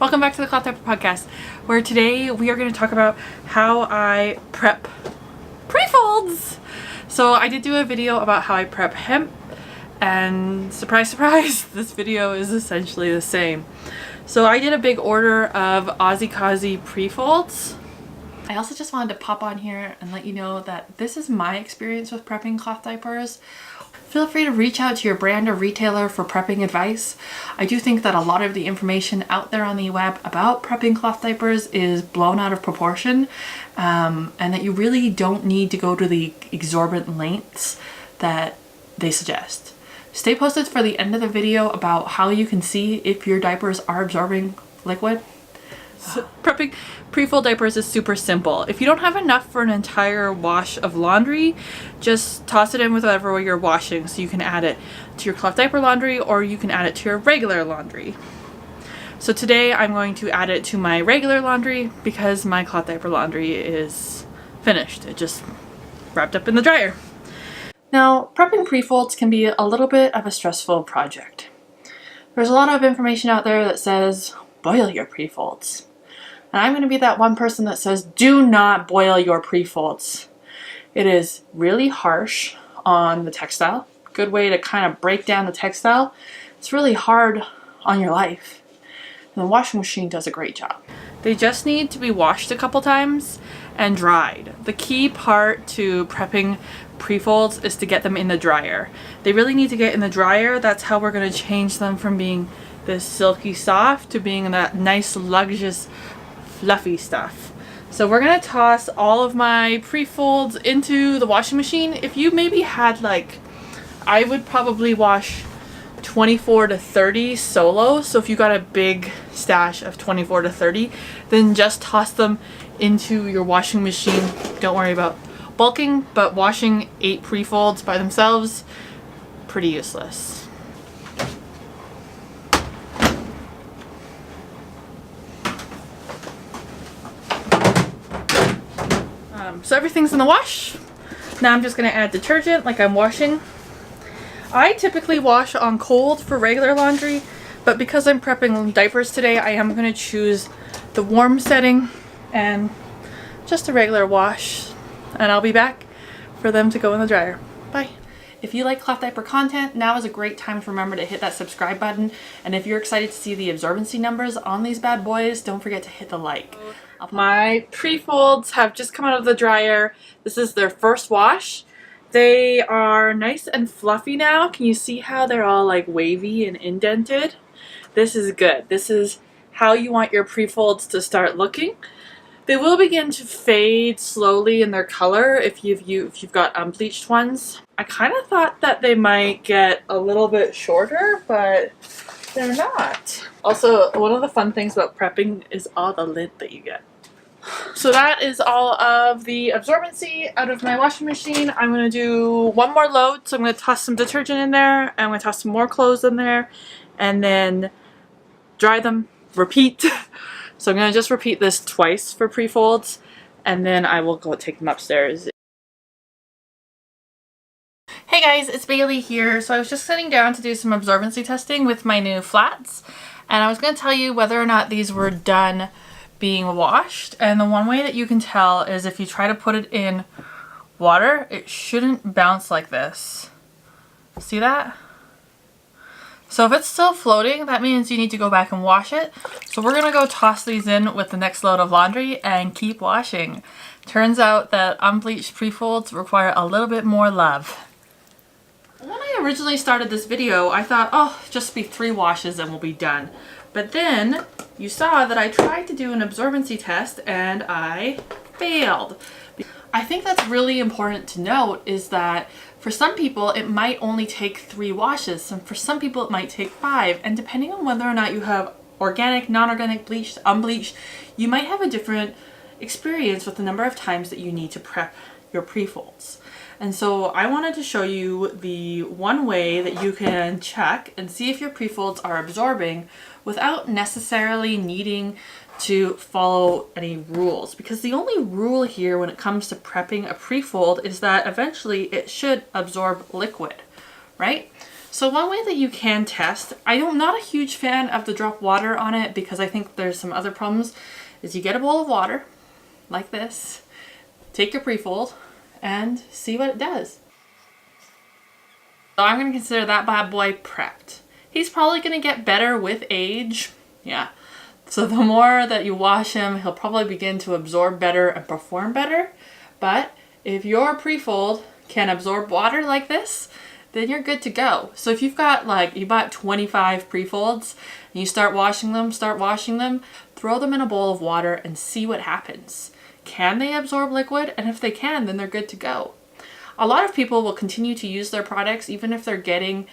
Welcome back to the Cloth Diaper Podcast, where today we are going to talk about how I prep pre-folds. So I did do a video about how I prep hemp, and surprise, surprise, this video is essentially the same. So I did a big order of Aussie pre-folds. I also just wanted to pop on here and let you know that this is my experience with prepping cloth diapers. Feel free to reach out to your brand or retailer for prepping advice. I do think that a lot of the information out there on the web about prepping cloth diapers is blown out of proportion, and that you really don't need to go to the exorbitant lengths that they suggest. Stay posted for the end of the video about how you can see if your diapers are absorbing liquid. So, prepping pre-fold diapers is super simple. If you don't have enough for an entire wash of laundry, just toss it in with whatever you're washing. So you can add it to your cloth diaper laundry, or you can add it to your regular laundry. So today I'm going to add it to my regular laundry because my cloth diaper laundry is finished. It just wrapped up in the dryer. Now, prepping pre-folds can be a little bit of a stressful project. There's a lot of information out there that says boil your pre-folds. And I'm going to be that one person that says, do not boil your pre-folds. It is really harsh on the textile. Good way to kind of break down the textile. It's really hard on your life. And the washing machine does a great job. They just need to be washed a couple times and dried. The key part to prepping pre-folds is to get them in the dryer. They really need to get in the dryer. That's how we're going to change them from being this silky soft to being that nice luxurious fluffy stuff. So we're gonna toss all of my pre-folds into the washing machine. If you maybe had I would probably wash 24 to 30 solo. So if you got a big stash of 24 to 30, then just toss them into your washing machine. Don't worry about bulking, but washing 8 pre-folds by themselves, pretty useless. So everything's in the wash. Now I'm just going to add detergent like I'm washing. I typically wash on cold for regular laundry, but because I'm prepping diapers today, I am going to choose the warm setting and just a regular wash. And I'll be back for them to go in the dryer. Bye. If you like cloth diaper content, now is a great time to remember to hit that subscribe button. And if you're excited to see the absorbency numbers on these bad boys, don't forget to hit the like. My pre-folds have just come out of the dryer. This is their first wash. They are nice and fluffy now. Can you see how they're all wavy and indented? This is good. This is how you want your pre-folds to start looking. They will begin to fade slowly in their color if you've got unbleached ones. I kind of thought that they might get a little bit shorter, but they're not. Also, one of the fun things about prepping is all the lint that you get. So that is all of the absorbency out of my washing machine. I'm going to do one more load. So I'm going to toss some detergent in there. I'm going to toss some more clothes in there. And then dry them. Repeat. So I'm going to just repeat this twice for pre-folds. And then I will go take them upstairs. Hey guys, it's Bailey here. So I was just sitting down to do some absorbency testing with my new flats. And I was going to tell you whether or not these were done being washed. And the one way that you can tell is if you try to put it in water, it shouldn't bounce like this. See that? So if it's still floating, that means you need to go back and wash it. So we're going to go toss these in with the next load of laundry and keep washing. Turns out that unbleached pre-folds require a little bit more love. When I originally started this video, I thought, oh, just be 3 washes and we'll be done. But then you saw that I tried to do an absorbency test and I failed. I think that's really important to note is that for some people it might only take 3 washes, and for some people it might take 5, and depending on whether or not you have organic, non-organic, bleached, unbleached, you might have a different experience with the number of times that you need to prep your pre-folds. And so I wanted to show you the one way that you can check and see if your pre-folds are absorbing without necessarily needing to follow any rules. Because the only rule here when it comes to prepping a pre-fold is that eventually it should absorb liquid, right? So one way that you can test, I'm not a huge fan of the drop water on it because I think there's some other problems, is you get a bowl of water like this, take your Prefold and see what it does. So I'm going to consider that bad boy prepped. He's probably going to get better with age. Yeah. So the more that you wash him, he'll probably begin to absorb better and perform better. But if your Prefold can absorb water like this, then you're good to go. So if you've got you bought 25 Prefolds and you start washing them, throw them in a bowl of water and see what happens. Can they absorb liquid? And if they can, then they're good to go. A lot of people will continue to use their products even if they're getting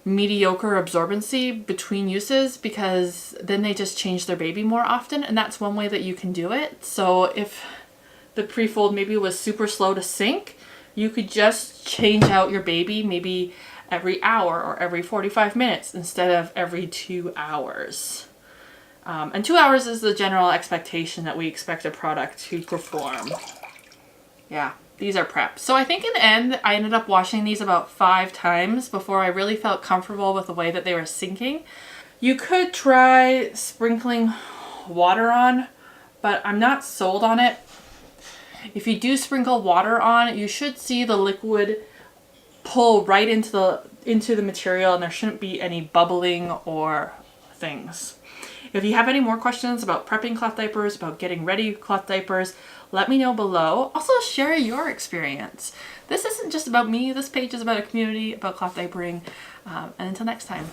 mediocre absorbency between uses, because then they just change their baby more often, and that's one way that you can do it. So if the Prefold maybe was super slow to sink, you could just change out your baby maybe every hour or every 45 minutes instead of every 2 hours. And 2 hours is the general expectation that we expect a product to perform. Yeah, these are prepped. So I think in the end, I ended up washing these about 5 times before I really felt comfortable with the way that they were sinking. You could try sprinkling water on, but I'm not sold on it. If you do sprinkle water on, you should see the liquid pull right into the material, and there shouldn't be any bubbling or things. If you have any more questions about prepping cloth diapers, about getting ready cloth diapers, let me know below. Also share your experience. This isn't just about me. This page is about a community, about cloth diapering. And until next time.